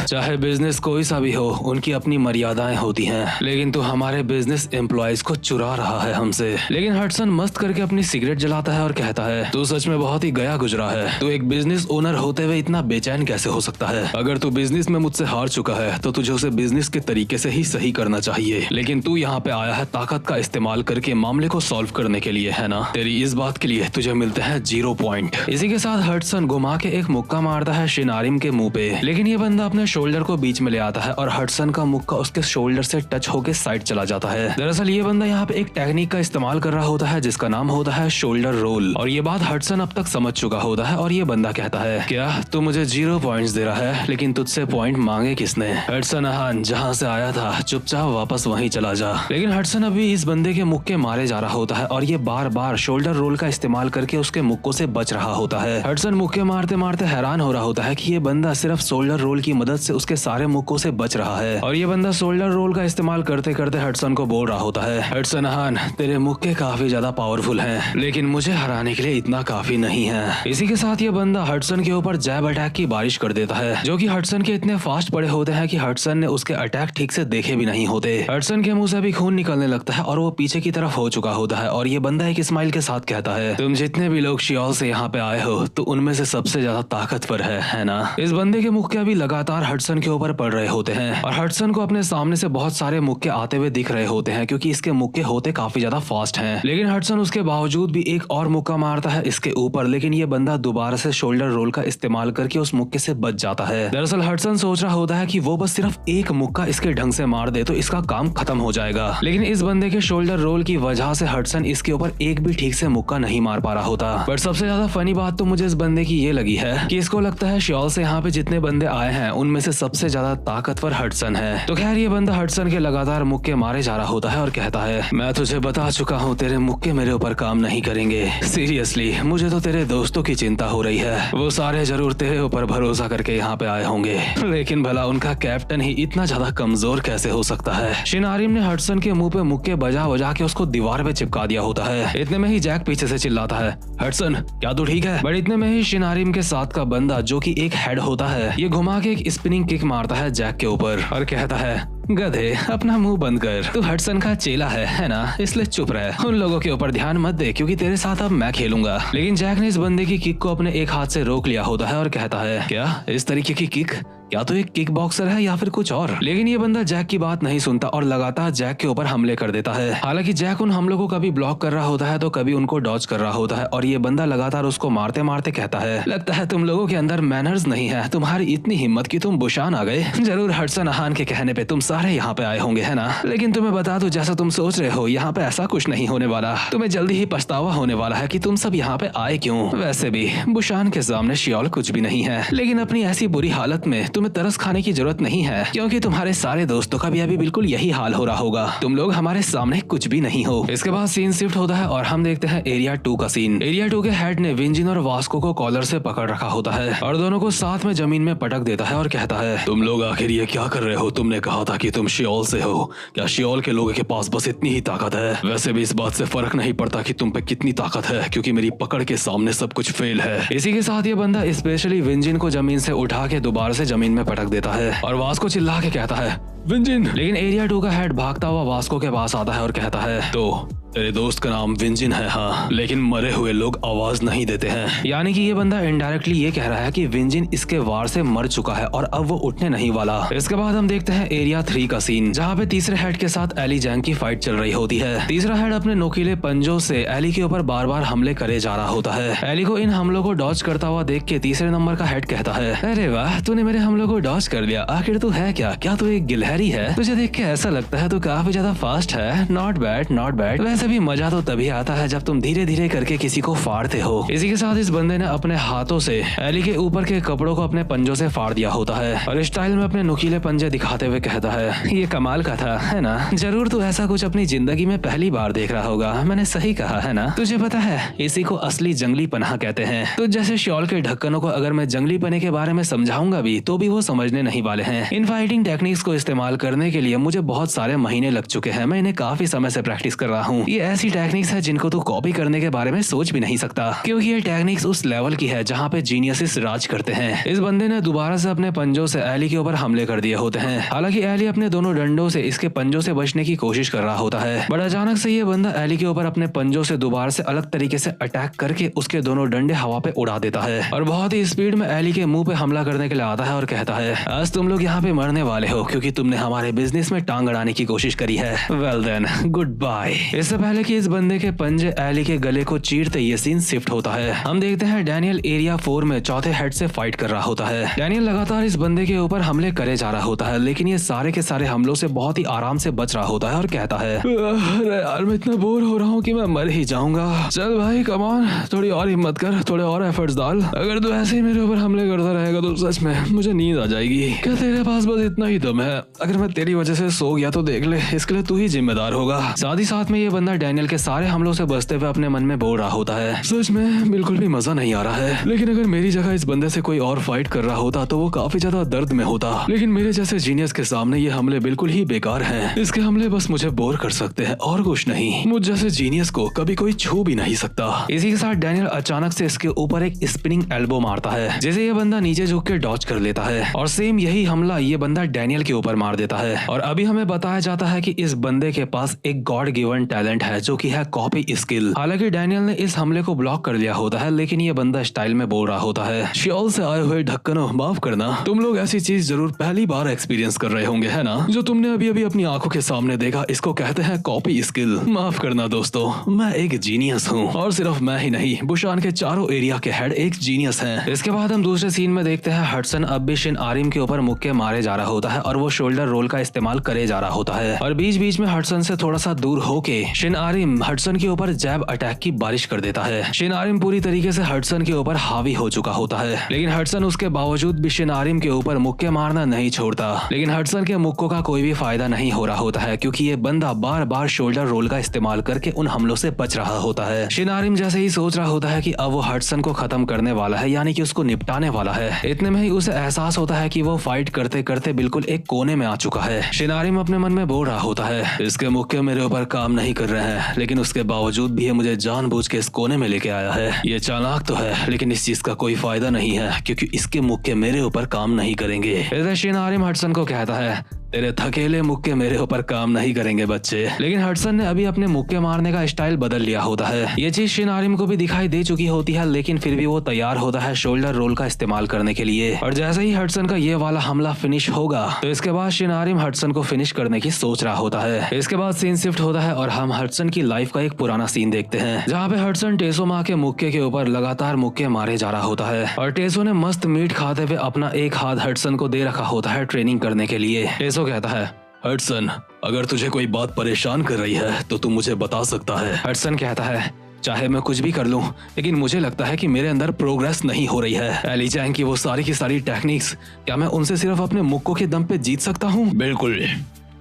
चाहे बिजनेस कोई सा भी हो, उनकी अपनी मर्यादाएं होती हैं, लेकिन तू हमारे बिजनेस एम्प्लॉयज को चुरा रहा है हमसे। लेकिन हडसन मस्त करके अपनी सिगरेट जलाता है और कहता है, तू सच में बहुत ही गया गुजरा है। तू एक बिजनेस ओनर होते हुए इतना बेचैन कैसे हो सकता है? अगर तू बिजनेस में मुझसे हार चुका है तो तुझे उसे बिजनेस के तरीके से ही सही करना चाहिए, लेकिन तू यहाँ पे आया है ताकत का इस्तेमाल करके मामले को सॉल्व करने के लिए, है ना? तेरी इस बात के लिए तुझे मिलते हैं 0 पॉइंट। इसी के साथ हडसन घुमा के एक मुक्का मारता है शिनारिम के मुंह पे, लेकिन ये बंदा अपने शोल्डर को बीच में ले आता है और हडसन का मुक्का उसके शोल्डर से टच होके साइड चला जाता है। दरअसल ये बंदा यहाँ पे एक टेक्निक का इस्तेमाल कर रहा होता है जिसका नाम होता है शोल्डर रोल, और ये बात हडसन अब तक समझ चुका होता है। और ये बंदा कहता है, क्या तू मुझे 0 पॉइंट्स दे रहा है, लेकिन तुझसे पॉइंट मांगे किसने? हडसन अहान, जहाँ से आया था चुपचाप वापस वहीं चला जा। लेकिन हडसन अभी इस बंदे के मुक्के मारे जा रहा होता है और ये बार बार शोल्डर रोल का इस्तेमाल करके उसके मुक्कों से बच रहा होता है। हडसन मुक्के मारते मारते हैरान हो रहा होता है कि ये बंदा सिर्फ शोल्डर रोल की मदद से उसके सारे मुक्कों से बच रहा है, और ये बंदा शोल्डर रोल का इस्तेमाल करते करते हडसन को बोल रहा होता है, हडसन अहान, तेरे मुक्के काफी ज्यादा पावरफुल हैं, लेकिन मुझे हराने के लिए इतना काफी नहीं है। इसी के साथ ये बंदा हडसन के ऊपर जैब अटैक की बारिश कर देता है, जो कि हडसन के इतने फास्ट पड़े होते हैं कि हडसन ने उसके अटैक ठीक से देखे भी नहीं होते। हडसन के मुंह से भी खून निकलने लगता है और वो पीछे की तरफ हो चुका होता है, और ये बंदा एक स्माइल के साथ कहता है, तुम जितने भी लोग शियोल से यहाँ पे आए हो तो उनमें से सबसे ज्यादा ताकतवर है ना? इस बंदे के मुक्के अभी लगातार हडसन के ऊपर पड़ रहे होते हैं और हडसन को अपने सामने से बहुत सारे मुक्के आते हुए दिख रहे होते हैं, क्योंकि इसके मुक्के होते काफी ज्यादा फास्ट हैं। लेकिन हडसन उसके बावजूद भी एक और मुक्का मारता है इसके ऊपर, लेकिन ये बंदा दोबारा से शोल्डर रोल का इस्तेमाल करके उस मुक्के से बच जाता है। दरअसल हडसन सोच रहा होता है कि वो बस सिर्फ एक मुक्का इसके ढंग से मार दे तो इसका काम खत्म हो जाएगा, लेकिन इस बंदे के शोल्डर रोल की वजह से हडसन इसके ऊपर एक भी ठीक से मुक्का नहीं मार पा रहा होता। बट सबसे ज्यादा फनी बात तो मुझे इस बंदे की ये लगी है कि इसको लगता है शियोल से यहाँ पे जितने बंदे आए हैं उनमें से सबसे ज्यादा ताकतवर हडसन है। तो खैर ये बंदा हडसन के लगातार मुक्के मारे जा रहा होता है और कहता है, मैं तुझे बता चुका हूँ तेरे मुक्के मेरे ऊपर काम नहीं करेंगे। सीरियसली मुझे तो तेरे दोस्तों की चिंता हो रही है, वो सारे जरूर तेरे ऊपर भरोसा करके यहाँ पे आए होंगे, लेकिन भला उनका कैप्टन ही इतना ज्यादा कमजोर कैसे हो सकता है? शिनारिम ने हडसन के मुंह पे मुक्के बजा बजा के उसको दीवार पे चिपका दिया होता है। इतने में ही जैक पीछे से चिल्लाता है, हडसन क्या तू ठीक है? बट इतने में ही शिनारिम के साथ का बंदा जो कि एक हेड होता है, ये घुमा के एक स्पिनिंग किक मारता है जैक के ऊपर और कहता है, गधे अपना मुंह बंद कर, तू हडसन का चेला है ना, इसलिए चुप रह, उन लोगों के ऊपर ध्यान मत दे क्योंकि तेरे साथ अब मैं खेलूंगा। लेकिन जैक ने इस बंदे की किक को अपने एक हाथ से रोक लिया होता है और कहता है, क्या इस तरीके की किक? क्या तो एक किक बॉक्सर है या फिर कुछ और? लेकिन ये बंदा जैक की बात नहीं सुनता और लगातार जैक के ऊपर हमले कर देता है। हालांकि जैक उन हमलों को कभी ब्लॉक कर रहा होता है तो कभी उनको डॉज कर रहा होता है, और ये बंदा लगातार उसको मारते मारते कहता है, लगता है तुम लोगों के अंदर मैनर्स नहीं है, तुम्हारी इतनी हिम्मत कि तुम बुशान आ गए। जरूर हडसन अहान के कहने पे तुम सारे यहाँ पे आए होंगे, है ना? लेकिन तुम्हें बता दूं, जैसा तुम सोच रहे हो यहाँ पे ऐसा कुछ नहीं होने वाला। तुम्हें जल्दी ही पछतावा होने वाला है कि तुम सब यहाँ पे आए क्यों। वैसे भी बुशान के सामने शियोल कुछ भी नहीं है, लेकिन अपनी ऐसी बुरी हालत में तुम्हें तरस खाने की जरूरत नहीं है, क्योंकि तुम्हारे सारे दोस्तों का भी अभी बिल्कुल यही हाल हो रहा होगा। तुम लोग हमारे सामने कुछ भी नहीं हो। इसके बाद सीन शिफ्ट होता है और हम देखते हैं एरिया 2 का सीन। एरिया 2 के हेड ने विंजिन और वास्को को कॉलर से पकड़ रखा होता है और दोनों को साथ में जमीन में पटक देता है और कहता है, तुम लोग आखिर ये क्या कर रहे हो? तुमने कहा था कि तुम शियोल से हो, क्या शियोल के लोगों के पास बस इतनी ही ताकत है? वैसे भी इस बात से फर्क नहीं पड़ता कि तुम पे कितनी ताकत है, क्योंकि मेरी पकड़ के सामने सब कुछ फेल है। इसी के साथ ये बंदा स्पेशली विंजिन को जमीन से उठा के दोबारा से जमीन में पटक देता है और वास्को चिल्ला के कहता है, विंजिन। लेकिन एरिया 2 का हेड भागता हुआ वास्को के पास आता है और कहता है, तो तेरे दोस्त का नाम विंजिन है, हाँ, लेकिन मरे हुए लोग आवाज नहीं देते हैं। यानी कि ये बंदा इनडायरेक्टली ये कह रहा है कि विंजिन इसके वार से मर चुका है और अब वो उठने नहीं वाला। इसके बाद हम देखते हैं एरिया 3 का सीन, जहाँ पे तीसरे हेड के साथ एली जैंग की फाइट चल रही होती है। तीसरा हेड अपने नोकीले पंजों से एली के ऊपर बार बार हमले करे जा रहा होता है। एली को इन हमलों को डॉज करता हुआ देख के तीसरे नंबर का हेड कहता है, अरे वाह, तूने मेरे हमलों को डॉज कर लिया। आखिर तू है क्या तू एक गिलहरी है? तुझे देख के ऐसा लगता है तू काफी ज्यादा फास्ट है। Not bad not bad. वैसे भी मजा तो तभी आता है जब तुम धीरे धीरे करके किसी को फाड़ते हो। इसी के साथ इस बंदे ने अपने हाथों से एली के ऊपर के कपड़ों को अपने पंजों से फाड़ दिया होता है और स्टाइल में अपने नुकीले पंजे दिखाते हुए कहता है, ये कमाल का था, है ना? जरूर तू ऐसा कुछ अपनी जिंदगी में पहली बार देख रहा होगा। मैंने सही कहा है ना? तुझे पता है इसी को असली जंगली पनाह कहते हैं। तो जैसे शॉल के ढक्कनों को अगर मैं जंगली पने के बारे में समझाऊंगा भी तो भी वो समझने नहीं वाले हैं। इन फाइटिंग टेक्निक्स को इस्तेमाल करने के लिए मुझे बहुत सारे महीने लग चुके हैं। मैं इन्हें काफी समय से प्रैक्टिस कर रहा हूँ। ये ऐसी टेक्निक्स है जिनको तू कॉपी करने के बारे में सोच भी नहीं सकता, क्योंकि ये टेक्निक्स उस लेवल की है जहाँ पे जीनियसिस राज करते हैं। इस बंदे ने दोबारा से अपने पंजों से एली के ऊपर हमले कर दिए होते हैं। हालांकि एली अपने दोनों डंडों से इसके पंजों से बचने की कोशिश कर रहा होता है, बट अचानक से ये बंदा एली के ऊपर अपने पंजों से दोबारा से अलग तरीके से अटैक करके उसके दोनों डंडे हवा पे उड़ा देता है और बहुत ही स्पीड में एली के मुंह पे हमला करने के लिए आता है और कहता है, आज तुम लोग यहाँ पे मरने वाले हो क्योंकि तुमने हमारे बिजनेस में टांग अड़ाने की कोशिश करी है। Well then, goodbye. इससे पहले कि इस बंदे के पंजे एली के गले को चीरते ये सीन शिफ्ट होता है। हम देखते हैं डैनियल एरिया 4 में चौथे हेड से फाइट कर रहा होता है। डैनियल लगातार इस बंदे के ऊपर हमले करे जा रहा होता है, लेकिन ये सारे के सारे हमलों से बहुत ही आराम से बच रहा होता है और कहता है, अरे यार मैं इतना बोर हो रहा हूँ कि मैं मर ही जाऊंगा। चल भाई कम ऑन, थोड़ी और हिम्मत कर, थोड़े और एफर्ट्स डाल। अगर तू ऐसे ही मेरे ऊपर हमले करता रहेगा तो सच में मुझे नींद आ जाएगी। क्या तेरे पास बस इतना ही दम है? अगर मैं तेरी वजह से सो गया तो देख ले, इसके लिए तू ही जिम्मेदार होगा। साथ ही साथ में ये बंदा डैनियल के सारे हमलों से बचते हुए अपने मन में बोल रहा होता है, सच में बिल्कुल भी मजा नहीं आ रहा है। लेकिन अगर मेरी जगह इस बंदे से कोई और फाइट कर रहा होता तो वो काफी ज्यादा दर्द में होता। लेकिन मेरे जैसे जीनियस के सामने ये हमले बिल्कुल ही बेकार हैं। इसके हमले बस मुझे बोर कर सकते हैं और कुछ नहीं। मुझ जैसे जीनियस को कभी कोई छू भी नहीं सकता। इसी के साथ डैनियल अचानक से इसके ऊपर एक स्पिनिंग एल्बो मारता है, जैसे ये बंदा नीचे झुक के डॉज कर लेता है और सेम यही हमला ये बंदा डैनियल के ऊपर मार देता है। और अभी हमें बताया जाता है कि इस बंदे के पास एक गॉड गिवन टैलेंट है जो कि है कॉपी स्किल। हालांकि डैनियल ने इस हमले को ब्लॉक कर लिया होता है, लेकिन ये बंदा स्टाइल में बोल रहा होता है, श्योल से आए हुए ढक्कनों, माफ करना, तुम लोग ऐसी चीज जरूर पहली बार एक्सपीरियंस कर रहे होंगे, है ना? जो तुमने अभी अभी अपनी आंखों के सामने देखा, इसको कहते हैं कॉपी स्किल। माफ करना दोस्तों, मैं एक जीनियस हूँ और सिर्फ मैं ही नहीं, बुशान के चारों एरिया के हेड एक जीनियस हैं। इसके बाद हम दूसरे सीन में देखते हैं हडसन अब भी शिन आरिम के ऊपर मुक्के मारे जा रहा होता है और वो शोल्डर रोल का इस्तेमाल करे जा रहा होता है और बीच बीच में हडसन से थोड़ा सा दूर होके शिन आरिम हडसन के ऊपर जैब अटैक की बारिश कर देता है। शिन आरिम पूरी तरीके से हडसन के ऊपर हावी हो चुका होता है, लेकिन हडसन उसके बावजूद भी शिन आरिम के ऊपर मुक्के मारना नहीं छोड़ता। लेकिन हडसन के मुक्कों का कोई भी फायदा नहीं हो रहा होता है, क्योंकि ये बंदा बार बार शोल्डर रोल का इस्तेमाल करके उन हमलों से बच रहा होता है। शिन आरिम जैसे ही सोच रहा होता है कि अब वो हडसन को खत्म करने वाला है, यानी कि उसको निपटाने वाला है, इतने में ही उसे एहसास होता है कि वो फाइट करते करते बिल्कुल एक कोने में आ चुका है। शिन आरिम अपने मन में बोल रहा होता है, इसके मुक्के मेरे ऊपर काम नहीं कर रहे हैं, लेकिन उसके बावजूद भी ये मुझे जानबूझ के इस कोने में लेके आया है। ये चालाक तो है, लेकिन इस चीज का कोई फायदा नहीं है क्योंकि इसके मुक्के मेरे ऊपर काम नहीं करेंगे। इधर शिन आरिम हडसन को कहता है, तेरे थकेले मुक्के मेरे ऊपर काम नहीं करेंगे बच्चे। लेकिन हडसन ने अभी अपने मुक्के मारने का स्टाइल बदल लिया होता है। ये चीज शिन आरिम को भी दिखाई दे चुकी होती है, लेकिन फिर भी वो तैयार होता है शोल्डर रोल का इस्तेमाल करने के लिए। और जैसे ही हडसन का ये वाला हमला फिनिश होगा तो इसके बाद शिन आरिम हडसन को फिनिश करने की सोच रहा होता है। इसके बाद सीन शिफ्ट होता है और हम हडसन की लाइफ का एक पुराना सीन देखते हैं, जहाँ पे हडसन टेसो माँ के मुक्के के ऊपर लगातार मुक्के मारे जा रहा होता है और टेसो ने मस्त मीट खाते हुए अपना एक हाथ हडसन को दे रखा होता है ट्रेनिंग करने के लिए। टेसो कहता है, हडसन, अगर तुझे कोई बात परेशान कर रही है तो तू मुझे बता सकता है। हडसन कहता है, चाहे मैं कुछ भी कर लूं, लेकिन मुझे लगता है कि मेरे अंदर प्रोग्रेस नहीं हो रही है। एली चैंग की वो सारी की सारी टेक्निक्स, क्या मैं उनसे सिर्फ अपने मुक्कों के दम पे जीत सकता हूँ? बिल्कुल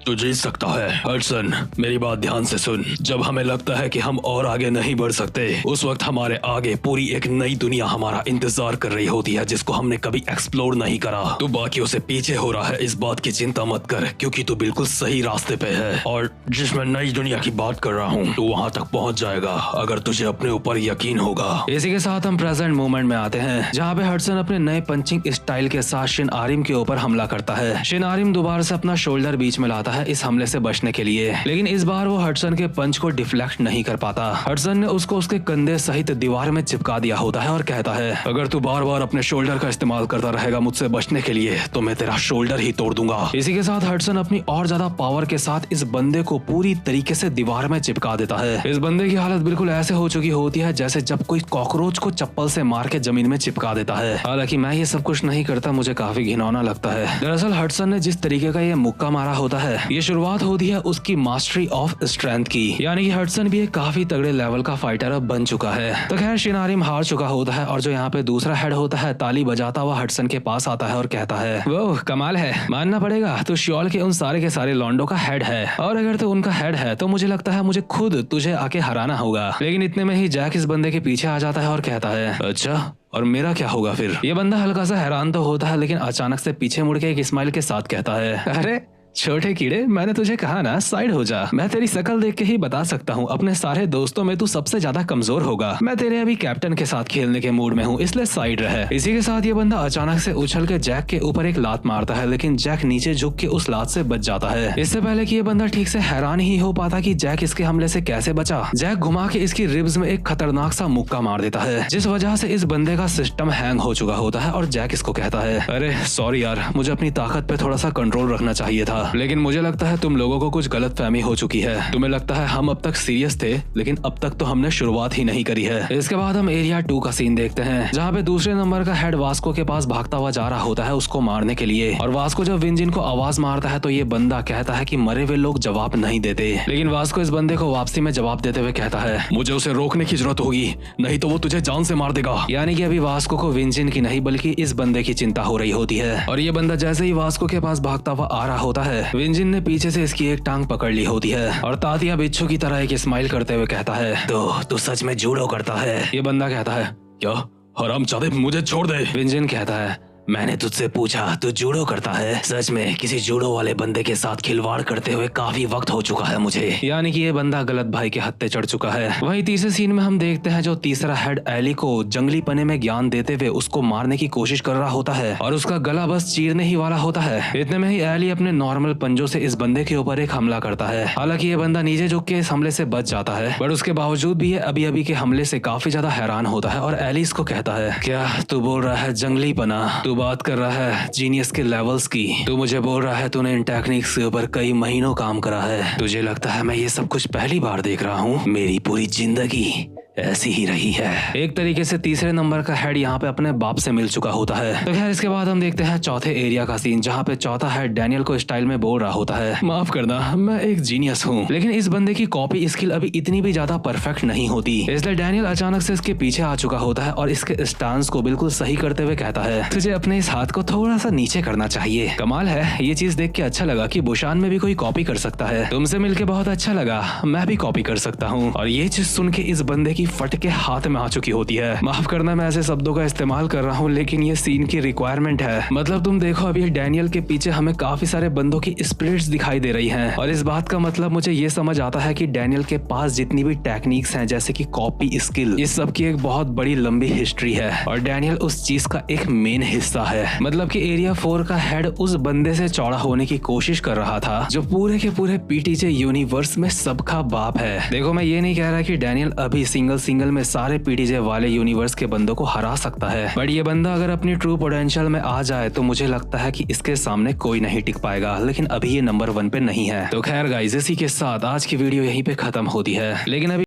तू जीत सकता है हडसन, मेरी बात ध्यान से सुन। जब हमें लगता है कि हम और आगे नहीं बढ़ सकते, उस वक्त हमारे आगे पूरी एक नई दुनिया हमारा इंतजार कर रही होती है जिसको हमने कभी एक्सप्लोर नहीं करा। तू बाकियों से पीछे हो रहा है, इस बात की चिंता मत कर, क्योंकि तू बिल्कुल सही रास्ते पे है और जिसमें नई दुनिया की बात कर रहा हूँ तू वहाँ तक पहुँच जाएगा अगर तुझे अपने ऊपर यकीन होगा। इसी के साथ हम प्रेजेंट मोमेंट में आते हैं, जहाँ पे हडसन अपने नए पंचिंग स्टाइल के साथ शिन आरिम के ऊपर हमला करता है। शिन आरिम दोबारा से अपना शोल्डर बीच में लाता है इस हमले से बचने के लिए, लेकिन इस बार वो हडसन के पंच को डिफ्लेक्ट नहीं कर पाता। हडसन ने उसको उसके कंधे सहित दीवार में चिपका दिया होता है और कहता है, अगर तू बार बार अपने शोल्डर का इस्तेमाल करता रहेगा मुझसे बचने के लिए तो मैं तेरा शोल्डर ही तोड़ दूंगा। इसी के साथ हडसन अपनी और ज्यादा पावर के साथ इस बंदे को पूरी तरीके से दीवार में चिपका देता है। इस बंदे की हालत बिल्कुल ऐसे हो चुकी होती है जैसे जब कोई कॉकरोच को चप्पल से मार के जमीन में चिपका देता है। हालांकि मैं ये सब कुछ नहीं करता, मुझे काफी घिनौना लगता है। दरअसल हडसन ने जिस तरीके का ये मुक्का मारा होता है, ये शुरुआत होती है उसकी मास्टरी ऑफ स्ट्रेंथ की, यानी कि हडसन भी एक काफी तगड़े लेवल का फाइटर अब बन चुका है। तो खैर शिन आरिम हार चुका होता है और जो यहाँ पे दूसरा हेड होता है ताली बजाता हुआ हडसन के पास आता है और कहता है, वो कमाल है, मानना पड़ेगा, तो श्योल के उन सारे के सारे लॉन्डो का हेड है और अगर तो उनका हेड है तो मुझे लगता है मुझे खुद तुझे आके हराना होगा। लेकिन इतने में ही जैक इस बंदे के पीछे आ जाता है और कहता है, अच्छा और मेरा क्या होगा फिर? ये बंदा हल्का सा हैरान तो होता है, लेकिन अचानक से पीछे मुड़ के एक स्माइल के साथ कहता है, अरे छोटे कीड़े, मैंने तुझे कहा ना साइड हो जा। मैं तेरी शक्ल देख के ही बता सकता हूँ, अपने सारे दोस्तों में तू सबसे ज्यादा कमजोर होगा। मैं तेरे अभी कैप्टन के साथ खेलने के मूड में हूँ, इसलिए साइड रहे। इसी के साथ ये बंदा अचानक से उछल के जैक के ऊपर एक लात मारता है, लेकिन जैक नीचे झुक के उस लात से बच जाता है। इससे पहले कि ये बंदा ठीक से हैरान ही हो पाता कि जैक इसके हमले से कैसे बचा, जैक घुमा के इसकी रिब्स में एक खतरनाक सा मुक्का मार देता है, जिस वजह से इस बंदे का सिस्टम हैंग हो चुका होता है। और जैक इसको कहता है, अरे सॉरी यार, मुझे अपनी ताकत पे थोड़ा सा कंट्रोल रखना चाहिए था, लेकिन मुझे लगता है तुम लोगों को कुछ गलत फहमी हो चुकी है। तुम्हें लगता है हम अब तक सीरियस थे, लेकिन अब तक तो हमने शुरुआत ही नहीं करी है। इसके बाद हम एरिया 2 का सीन देखते हैं, जहाँ पे दूसरे नंबर का हेड वास्को के पास भागता हुआ जा रहा होता है उसको मारने के लिए। और वास्को जब विंजिन को आवाज मारता है तो ये बंदा कहता है कि मरे हुए लोग जवाब नहीं देते, लेकिन वास्को इस बंदे को वापसी में जवाब देते हुए कहता है, मुझे उसे रोकने की जरूरत होगी, नहीं तो वो तुझे जान से मार देगा। यानी कि अभी वास्को को विंजिन की नहीं बल्कि इस बंदे की चिंता हो रही होती है। और ये बंदा जैसे ही वास्को के पास भागता हुआ आ रहा होता है, विंजिन ने पीछे से इसकी एक टांग पकड़ ली होती है और तातिया बिच्छू की तरह एक स्माइल करते हुए कहता है, तो तू सच में जूडो करता है? ये बंदा कहता है, क्या हरामजादे, मुझे छोड़ दे। विंजिन कहता है, मैंने तुझसे पूछा तू जूडो करता है? सच में किसी जूडो वाले बंदे के साथ खिलवाड़ करते हुए काफी वक्त हो चुका है मुझे। यानी कि ये बंदा गलत भाई के हत्थे चढ़ चुका है। वहीं तीसरे सीन में हम देखते हैं जो तीसरा हेड एली को जंगली पने में ज्ञान देते हुए उसको मारने की कोशिश कर रहा होता है और उसका गला बस चीरने ही वाला होता है। इतने में ही एली अपने नॉर्मल पंजों से इस बंदे के ऊपर एक हमला करता है। हालांकि ये बंदा नीचे झुक के इस हमले से बच जाता है, बट उसके बावजूद भी ये अभी अभी के हमले से काफी ज्यादा हैरान होता है और एली इसको कहता है, क्या तू बोल रहा है जंगली पना? तू बात कर रहा है जीनियस के लेवल्स की? तू मुझे बोल रहा है तूने इन टेक्निक्स के ऊपर कई महीनों काम करा है? तुझे लगता है मैं ये सब कुछ पहली बार देख रहा हूँ? मेरी पूरी जिंदगी ऐसी ही रही है। एक तरीके से तीसरे नंबर का हेड यहाँ पे अपने बाप से मिल चुका होता है। तो खैर इसके बाद हम देखते हैं चौथे एरिया का सीन, जहाँ पे चौथा हेड डैनियल को स्टाइल में बोल रहा होता है, माफ करना मैं एक जीनियस हूँ, लेकिन इस बंदे की कॉपी स्किल अभी इतनी भी ज्यादा परफेक्ट नहीं होती। इसलिए डैनियल अचानक से इसके पीछे आ चुका होता है और इसके स्टांस को बिल्कुल सही करते हुए कहता है, तुझे अपने इस हाथ को थोड़ा सा नीचे करना चाहिए। कमाल है, ये चीज देख के अच्छा लगा कि बुशान में भी कोई कॉपी कर सकता है। तुमसे मिलके बहुत अच्छा लगा, मैं भी कॉपी कर सकता हूँ। और ये चीज सुन के इस बंदे की फट के हाथ में आ चुकी होती है। माफ करना मैं ऐसे शब्दों का इस्तेमाल कर रहा हूँ, लेकिन ये सीन की रिक्वायरमेंट है। मतलब तुम देखो अभी डैनियल के पीछे हमें काफी सारे बंदों की स्पिरिट्स दिखाई दे रही हैं और इस बात का मतलब मुझे ये समझ आता है कि डैनियल के पास जितनी भी टेक्निक्स हैं जैसे कि कॉपी स्किल, इस सब की एक बहुत बड़ी लंबी हिस्ट्री है और डैनियल उस चीज का एक मेन हिस्सा है। मतलब कि एरिया 4 का हेड उस बंदे से चौड़ा होने की कोशिश कर रहा था जो पूरे के पूरे पीटीजे यूनिवर्स में सबका बाप है। देखो मैं ये नहीं कह रहा कि डैनियल अभी सिंगल में सारे पीटीजे वाले यूनिवर्स के बंदों को हरा सकता है, बट ये बंदा अगर अपनी ट्रू पोटेंशियल में आ जाए तो मुझे लगता है कि इसके सामने कोई नहीं टिक पाएगा। लेकिन अभी ये नंबर 1 पे नहीं है। तो खैर गाइस, इसी के साथ आज की वीडियो यहीं पे खत्म होती है। लेकिन अभी